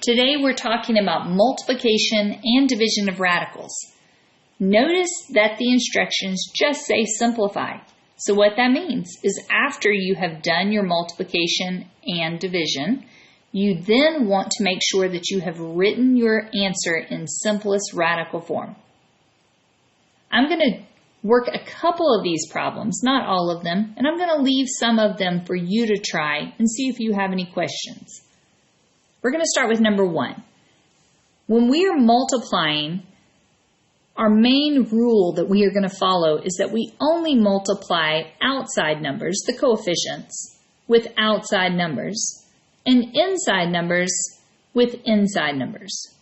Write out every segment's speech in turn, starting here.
Today we're talking about multiplication and division of radicals. Notice that the instructions just say simplify. So what that means is after you have done your multiplication and division, you then want to make sure that you have written your answer in simplest radical form. I'm going to work a couple of these problems, not all of them, and I'm going to leave some of them for you to try and see if you have any questions. We're going to start with number 1. When we are multiplying, our main rule that we are going to follow is that we only multiply outside numbers, the coefficients, with outside numbers, and inside numbers with inside numbers.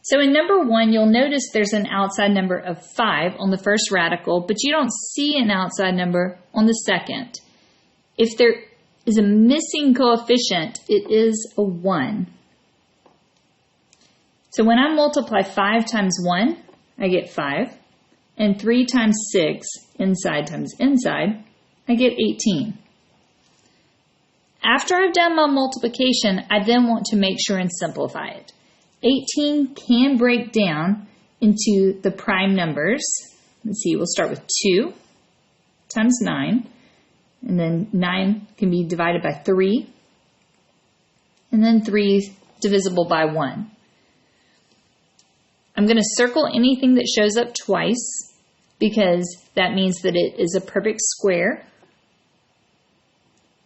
So in number 1, you'll notice there's an outside number of 5 on the first radical, but you don't see an outside number on the second. If there is a missing coefficient, it is a 1. So when I multiply 5 times 1, I get 5, and 3 times 6, inside times inside, I get 18. After I've done my multiplication, I then want to make sure and simplify it. 18 can break down into the prime numbers. Let's see, we'll start with 2 times 9, and then 9 can be divided by 3, and then 3 is divisible by 1. I'm going to circle anything that shows up twice because that means that it is a perfect square.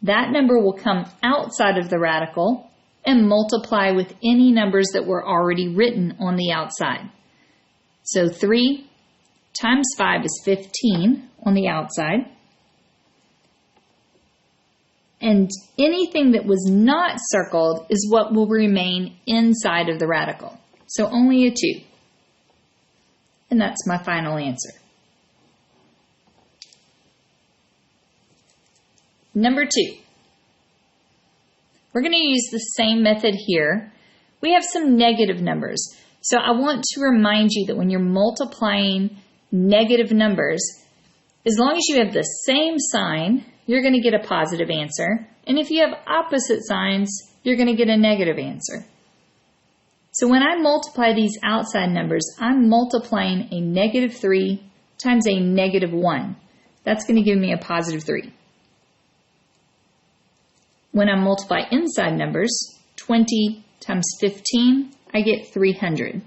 That number will come outside of the radical and multiply with any numbers that were already written on the outside. So 3 times 5 is 15 on the outside. And anything that was not circled is what will remain inside of the radical. So only a 2. And that's my final answer. Number 2. We're going to use the same method here. We have some negative numbers. So I want to remind you that when you're multiplying negative numbers, as long as you have the same sign, you're going to get a positive answer. And if you have opposite signs, you're going to get a negative answer. So when I multiply these outside numbers, I'm multiplying a negative 3 times a negative 1. That's going to give me a positive 3. When I multiply inside numbers, 20 times 15, I get 300.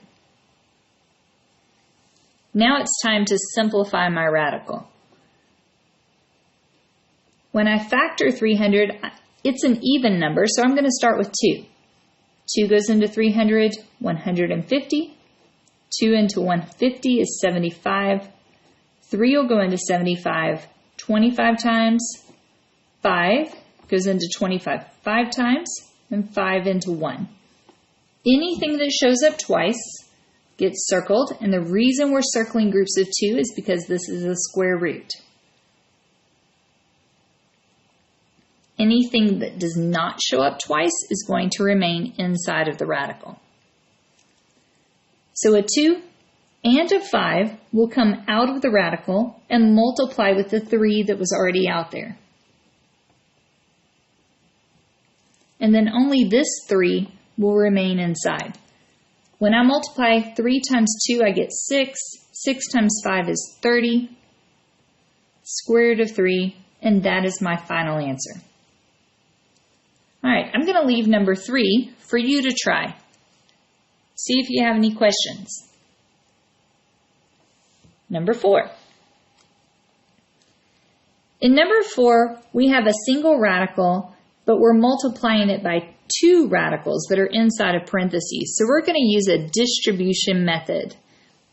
Now it's time to simplify my radical. When I factor 300, it's an even number, so I'm going to start with 2. 2 goes into 300, 150. 2 into 150 is 75. 3 will go into 75 25 times. 5 goes into 25 5 times, and 5 into 1. Anything that shows up twice gets circled, and the reason we're circling groups of 2 is because this is a square root. Anything that does not show up twice is going to remain inside of the radical. So a 2 and a 5 will come out of the radical and multiply with the 3 that was already out there. And then only this 3 will remain inside. When I multiply 3 times 2, I get 6. 6 times 5 is 30. Square root of 3, and that is my final answer. All right, I'm going to leave number 3 for you to try. See if you have any questions. Number 4. In number 4, we have a single radical, but we're multiplying it by 2 radicals that are inside of parentheses. So we're going to use a distribution method.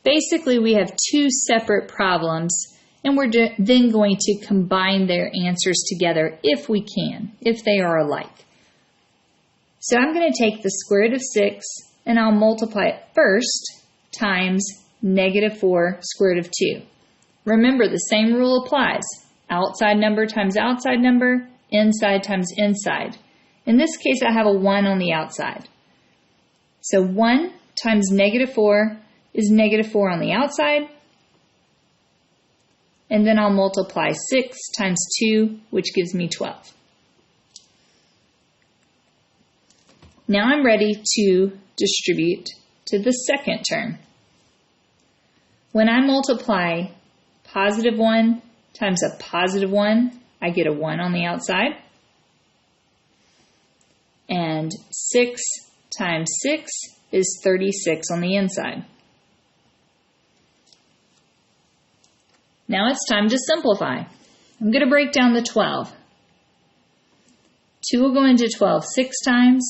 Basically, we have 2 separate problems, and we're then going to combine their answers together if we can, if they are alike. So I'm going to take the square root of 6, and I'll multiply it first times negative 4 square root of 2. Remember, the same rule applies. Outside number times outside number, inside times inside. In this case, I have a 1 on the outside. So 1 times negative 4 is negative 4 on the outside. And then I'll multiply 6 times 2, which gives me 12. Now I'm ready to distribute to the second term. When I multiply positive 1 times a positive 1, I get a 1 on the outside. And 6 times 6 is 36 on the inside. Now it's time to simplify. I'm going to break down the 12. 2 will go into 12 6 times,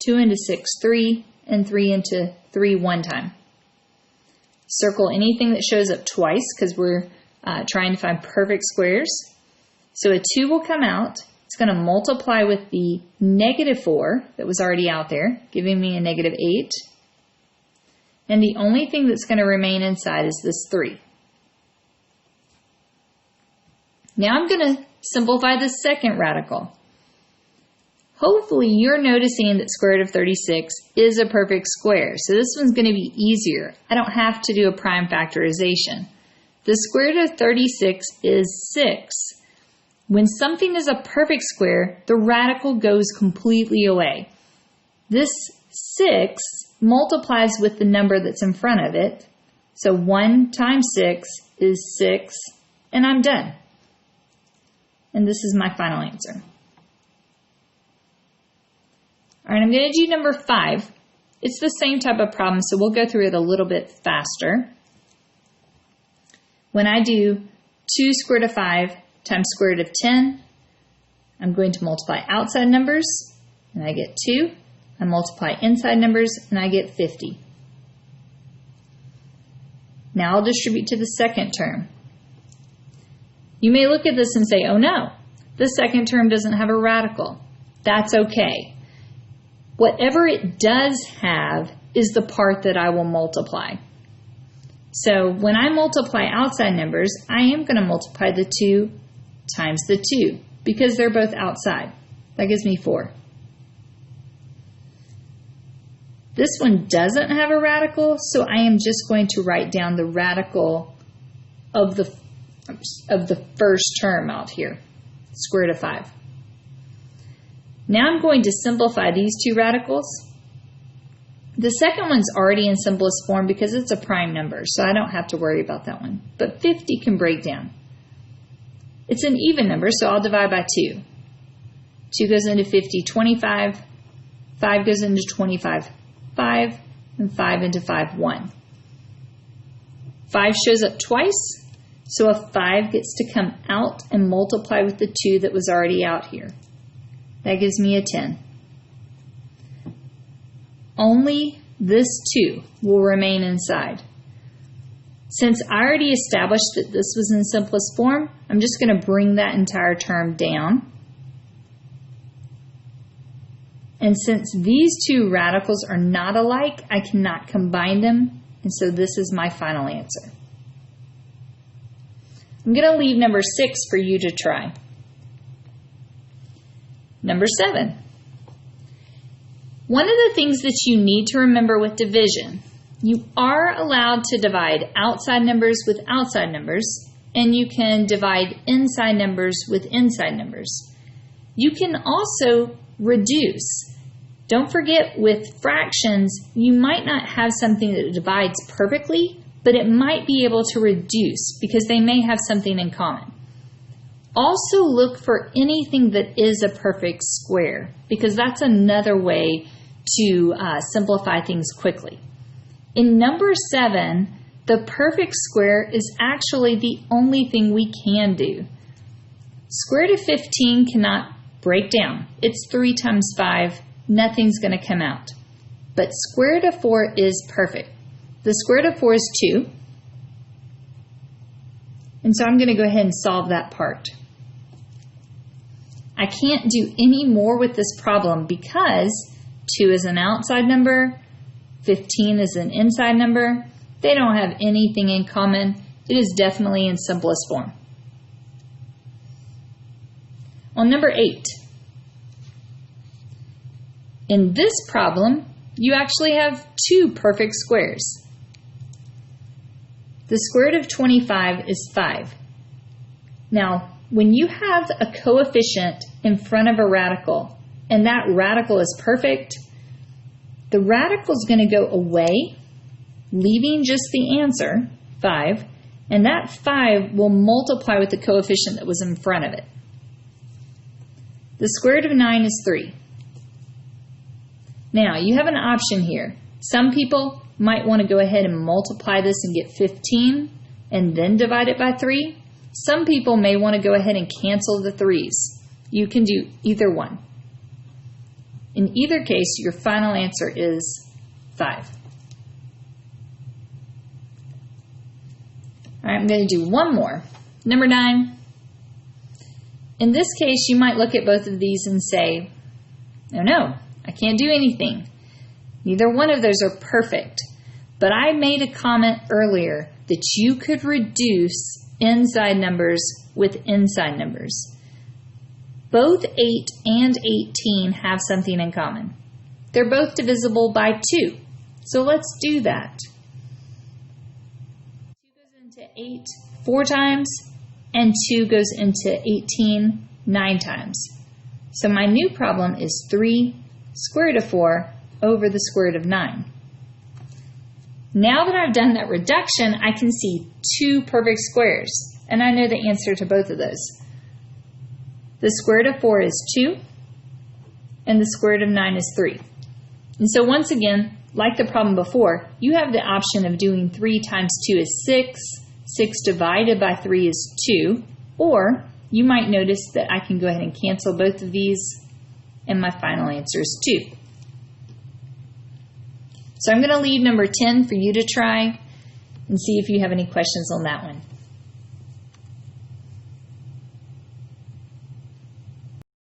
2 into 6 3, and 3 into 3 1 time. Circle anything that shows up twice because we're trying to find perfect squares. So a 2 will come out. It's going to multiply with the negative 4 that was already out there, giving me a negative 8. And the only thing that's going to remain inside is this 3. Now I'm going to simplify the second radical. Hopefully you're noticing that square root of 36 is a perfect square. So this one's going to be easier. I don't have to do a prime factorization. The square root of 36 is 6. When something is a perfect square, the radical goes completely away. This 6 multiplies with the number that's in front of it. So 1 times 6 is 6, and I'm done. And this is my final answer. All right, I'm going to do number 5. It's the same type of problem, so we'll go through it a little bit faster. When I do 2 square root of 5 times square root of 10, I'm going to multiply outside numbers, and I get 2. I multiply inside numbers, and I get 50. Now I'll distribute to the second term. You may look at this and say, oh no, the second term doesn't have a radical. That's okay. Whatever it does have is the part that I will multiply. So when I multiply outside numbers, I am going to multiply the 2 times the 2 because they're both outside. That gives me 4. This one doesn't have a radical, so I am just going to write down the radical of the first term out here, square root of 5. Now I'm going to simplify these two radicals. The second one's already in simplest form because it's a prime number, so I don't have to worry about that one. But 50 can break down. It's an even number, so I'll divide by 2. 2 goes into 50, 25. 5 goes into 25, 5. And 5 into 5, 1. 5 shows up twice, so a 5 gets to come out and multiply with the 2 that was already out here. That gives me a 10. Only this 2 will remain inside. Since I already established that this was in simplest form, I'm just going to bring that entire term down. And since these two radicals are not alike, I cannot combine them, and so this is my final answer. I'm going to leave number 6 for you to try. Number 7. One of the things that you need to remember with division, you are allowed to divide outside numbers with outside numbers, and you can divide inside numbers with inside numbers. You can also reduce. Don't forget, with fractions, you might not have something that divides perfectly, but it might be able to reduce because they may have something in common. Also look for anything that is a perfect square because that's another way to simplify things quickly. In number 7, the perfect square is actually the only thing we can do. Square root of 15 cannot break down. It's 3 times 5. Nothing's going to come out. But square root of 4 is perfect. The square root of 4 is 2. And so I'm going to go ahead and solve that part. I can't do any more with this problem because 2 is an outside number, 15 is an inside number. They don't have anything in common. It is definitely in simplest form. On number 8. In this problem, you actually have 2 perfect squares. The square root of 25 is 5. Now, when you have a coefficient in front of a radical, and that radical is perfect, the radical is going to go away, leaving just the answer, 5, and that 5 will multiply with the coefficient that was in front of it. The square root of 9 is 3. Now, you have an option here. Some people might want to go ahead and multiply this and get 15 and then divide it by 3. Some people may want to go ahead and cancel the 3's. You can do either one. In either case, your final answer is 5. All right, I'm going to do one more. Number 9. In this case, you might look at both of these and say, oh no, I can't do anything. Neither one of those are perfect. But I made a comment earlier that you could reduce inside numbers with inside numbers. Both 8 and 18 have something in common. They're both divisible by 2. So let's do that. 2 goes into 8 4 times, and 2 goes into 18 9 times. So my new problem is 3 square root of 4 over the square root of 9. Now that I've done that reduction, I can see 2 perfect squares, and I know the answer to both of those. The square root of 4 is 2, and the square root of 9 is 3. And so once again, like the problem before, you have the option of doing 3 times 2 is 6, 6 divided by 3 is 2, or you might notice that I can go ahead and cancel both of these, and my final answer is 2. So I'm going to leave number 10 for you to try and see if you have any questions on that one.